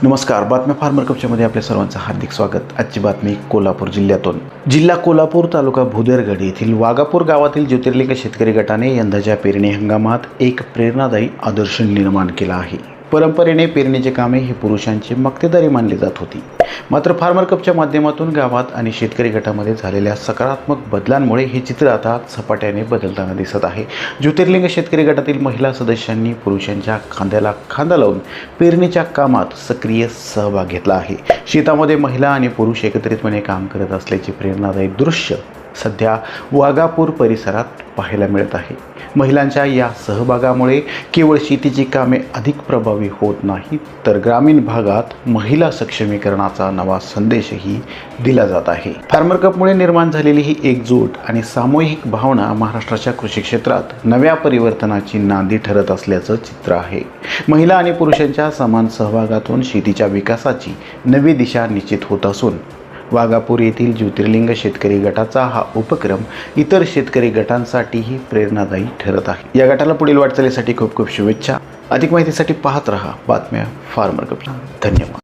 नमस्कार. बातम्या फार्मर कपच्यामध्ये आपल्या सर्वांचं हार्दिक स्वागत. आजची बातमी कोल्हापूर जिल्ह्यातून. जिल्हा कोल्हापूर, तालुका भुदरगड येथील वाघापूर गावातील ज्योतिर्लिंग शेतकरी गटाने यंदाच्या पेरणी हंगामात एक प्रेरणादायी आदर्श निर्माण केला आहे. परंपरेने पेरणीचे कामे ही पुरुषांची मक्तेदारी मानली जात होती. मात्र फार्मर कपच्या माध्यमातून गावात आणि शेतकरी गटामध्ये झालेल्या सकारात्मक बदलांमुळे हे चित्र आता झपाट्याने बदलताना दिसत आहे. ज्योतिर्लिंग शेतकरी गटातील महिला सदस्यांनी पुरुषांच्या खांद्याला खांदा लावून पेरणीच्या कामात सक्रिय सहभाग घेतला आहे. शेतामध्ये महिला आणि पुरुष एकत्रितपणे काम करत असल्याचे प्रेरणादायक दृश्य सध्या वाघापूर परिसरात पाहायला मिळत आहे. महिलांच्या या सहभागामुळे केवळ शेतीची कामे अधिक प्रभावी होत नाहीत, तर ग्रामीण भागात महिला सक्षमीकरणाचा नवा संदेशही दिला जात आहे. फार्मर कपमुळे निर्माण झालेली ही एकजूट आणि सामूहिक भावना महाराष्ट्राच्या कृषी क्षेत्रात नव्या परिवर्तनाची नांदी ठरत असल्याचं चित्र आहे. महिला आणि पुरुषांच्या समान सहभागातून शेतीच्या विकासाची नवी दिशा निश्चित होत असून वाघापूर येथील ज्योतिर्लिंग शेतकरी गटाचा हा उपक्रम इतर शेतकरी गटांसाठीही प्रेरणादायी ठरत आहे. या गटाला पुढील वाटचालीसाठी खूप खूप शुभेच्छा. अधिक माहितीसाठी पाहत रहा बातम्या फार्मर कप. धन्यवाद.